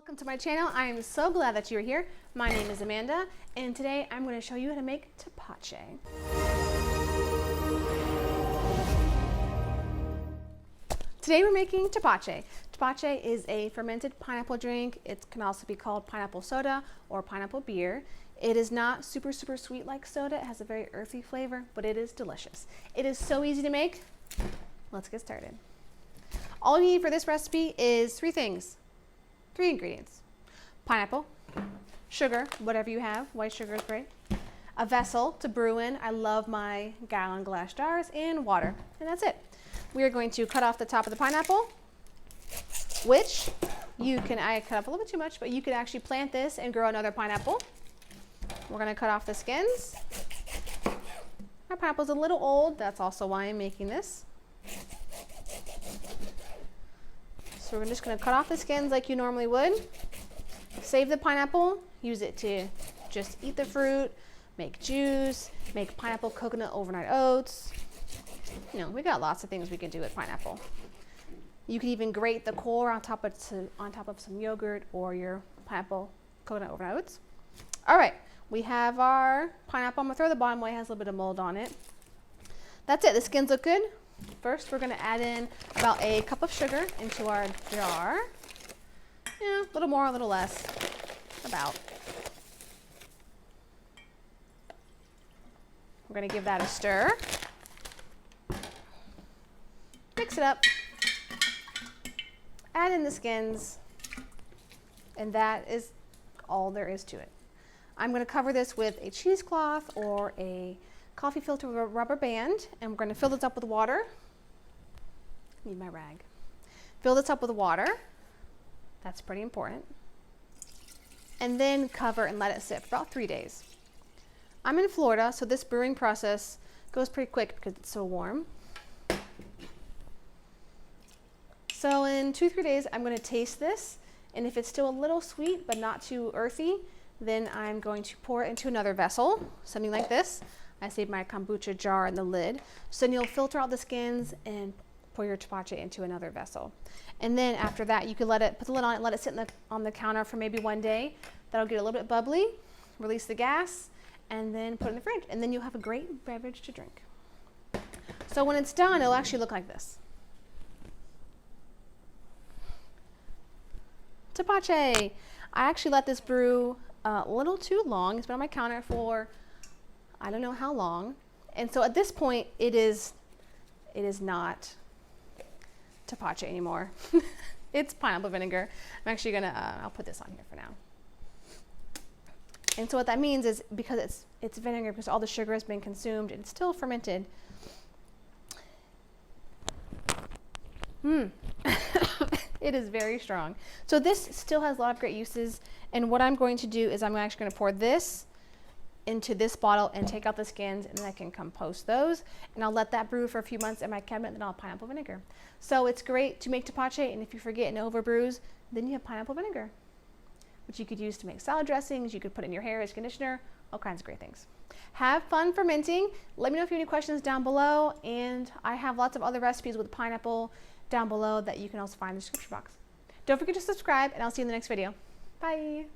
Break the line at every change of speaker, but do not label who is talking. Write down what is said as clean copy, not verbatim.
Welcome to my channel. I am so glad that you're here. My name is Amanda, and today I'm going to show you how to make tepahce. Today we're making tepahce. Tepahce is a fermented pineapple drink. It can also be called pineapple soda or pineapple beer. It is not super sweet like soda. It has a very earthy flavor, but it is delicious. It is so easy to make. Let's get started. All you need for this recipe is three ingredients: pineapple, sugar, whatever you have, white sugar is great, a vessel to brew in, I love my gallon glass jars, and water, and that's it. We are going to cut off the top of the pineapple, which I cut off a little bit too much, but you could actually plant this and grow another pineapple. We're going to cut off the skins. My pineapple's a little old, that's also why I'm making this. So we're just going to cut off the skins like you normally would. Save the pineapple, use it to just eat the fruit, make juice, make pineapple coconut overnight oats. You know, we got lots of things we can do with pineapple. You can even grate the core on top of some yogurt or your pineapple coconut overnight oats. All right, we have our pineapple. I'm going to throw the bottom away, it has a little bit of mold on it. That's it, the skins look good. First, we're going to add in about a cup of sugar into our jar. Yeah, a little more, a little less, about. We're going to give that a stir. Mix it up. Add in the skins. And that is all there is to it. I'm going to cover this with a cheesecloth or a coffee filter with a rubber band, and we're going to fill this up with water. Need my rag. Fill this up with water. That's pretty important. And then cover and let it sit for about 3 days. I'm in Florida, so this brewing process goes pretty quick because it's so warm. So in 2-3 days, I'm going to taste this, and if it's still a little sweet but not too earthy, then I'm going to pour it into another vessel, something like this. I saved my kombucha jar in the lid. So then you'll filter out the skins and pour your tepahce into another vessel. And then after that, you can put the lid on it, let it sit on the counter for maybe 1 day. That'll get a little bit bubbly, release the gas, and then put it in the fridge. And then you'll have a great beverage to drink. So when it's done, it'll actually look like this. Tepahce. I actually let this brew a little too long. It's been on my counter for I don't know how long. And so at this point, it is not tepahce anymore. It's pineapple vinegar. I'm actually gonna, I'll put this on here for now. And so what that means is because it's vinegar, because all the sugar has been consumed, and it's still fermented. It is very strong. So this still has a lot of great uses. And what I'm going to do is I'm actually gonna pour this into this bottle and take out the skins, and then I can compost those, and I'll let that brew for a few months in my cabinet, and then I'll have pineapple vinegar. So it's great to make tepahce, and if you forget and overbrews, then you have pineapple vinegar, which you could use to make salad dressings. You could put in your hair as conditioner, all kinds of great things. Have fun fermenting. Let me know if you have any questions down below, and I have lots of other recipes with pineapple down below that you can also find in the description box. Don't forget to subscribe, and I'll see you in the next video. Bye.